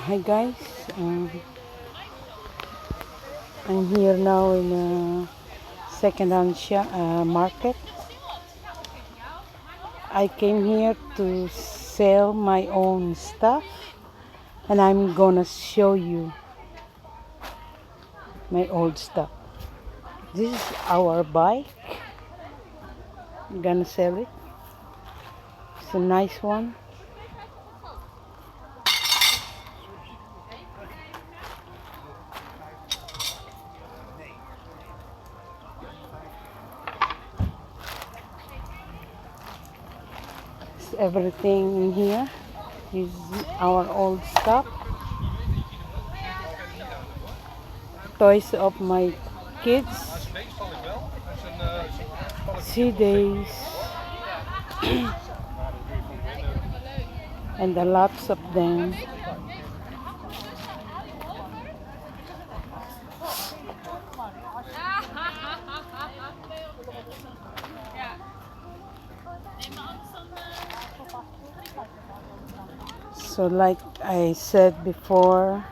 Hi guys, I'm here now in a second-hand market. I came here to sell my own stuff, and I'm gonna show you my old stuff. This is our bike. I'm gonna sell it. It's a nice one. Everything in here is our old stuff. Toys of my kids. CDs and a lots of them. So like I said before,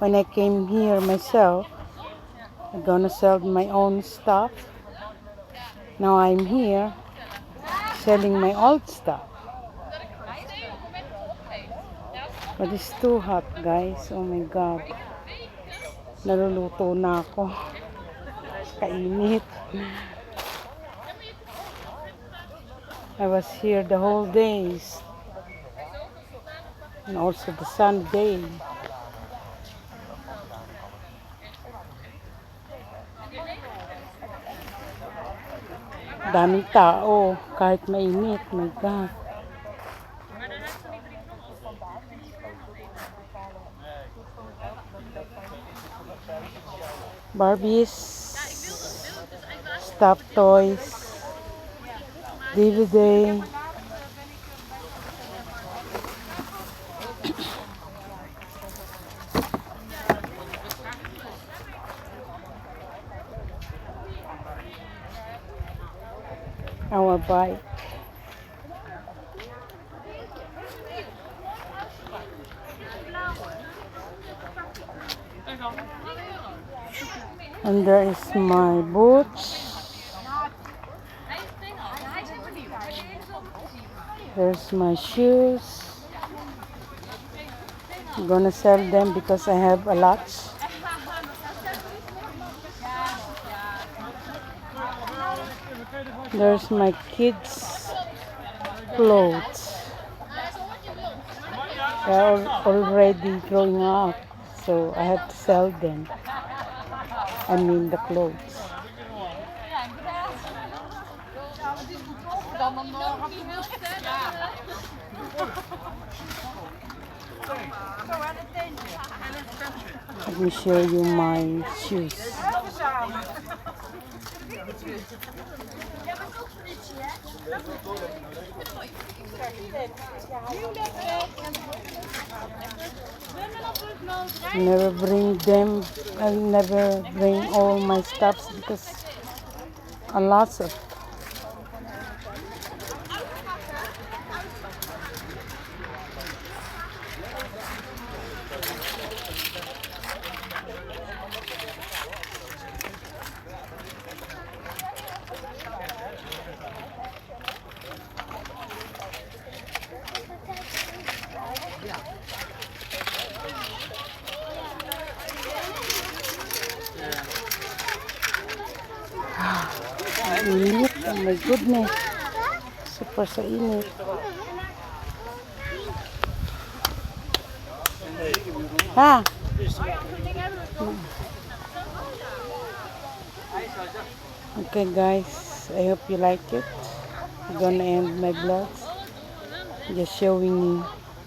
when I came here myself, I'm gonna sell my own stuff. Now I'm here selling my old stuff. But it's too hot, guys. Oh my God. Naluluto na ako. Kainit. I was here the whole days. And also the Sunday. Daming tao, kahit mainit. My God. Barbies, stuffed toys, DVD. Our bike. And there is my boots. There's my shoes. I'm gonna sell them because I have a lot. There's my kids' clothes. They're already growing up, so I have to sell them. I mean the clothes. Let me show you my shoes. Never bring them. I never bring all my stuffs because a lot of. Init, oh my goodness. Super sa init. Ha? Okay guys, I hope you like it. I'm gonna end my vlogs. Just showing you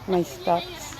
my stuffs.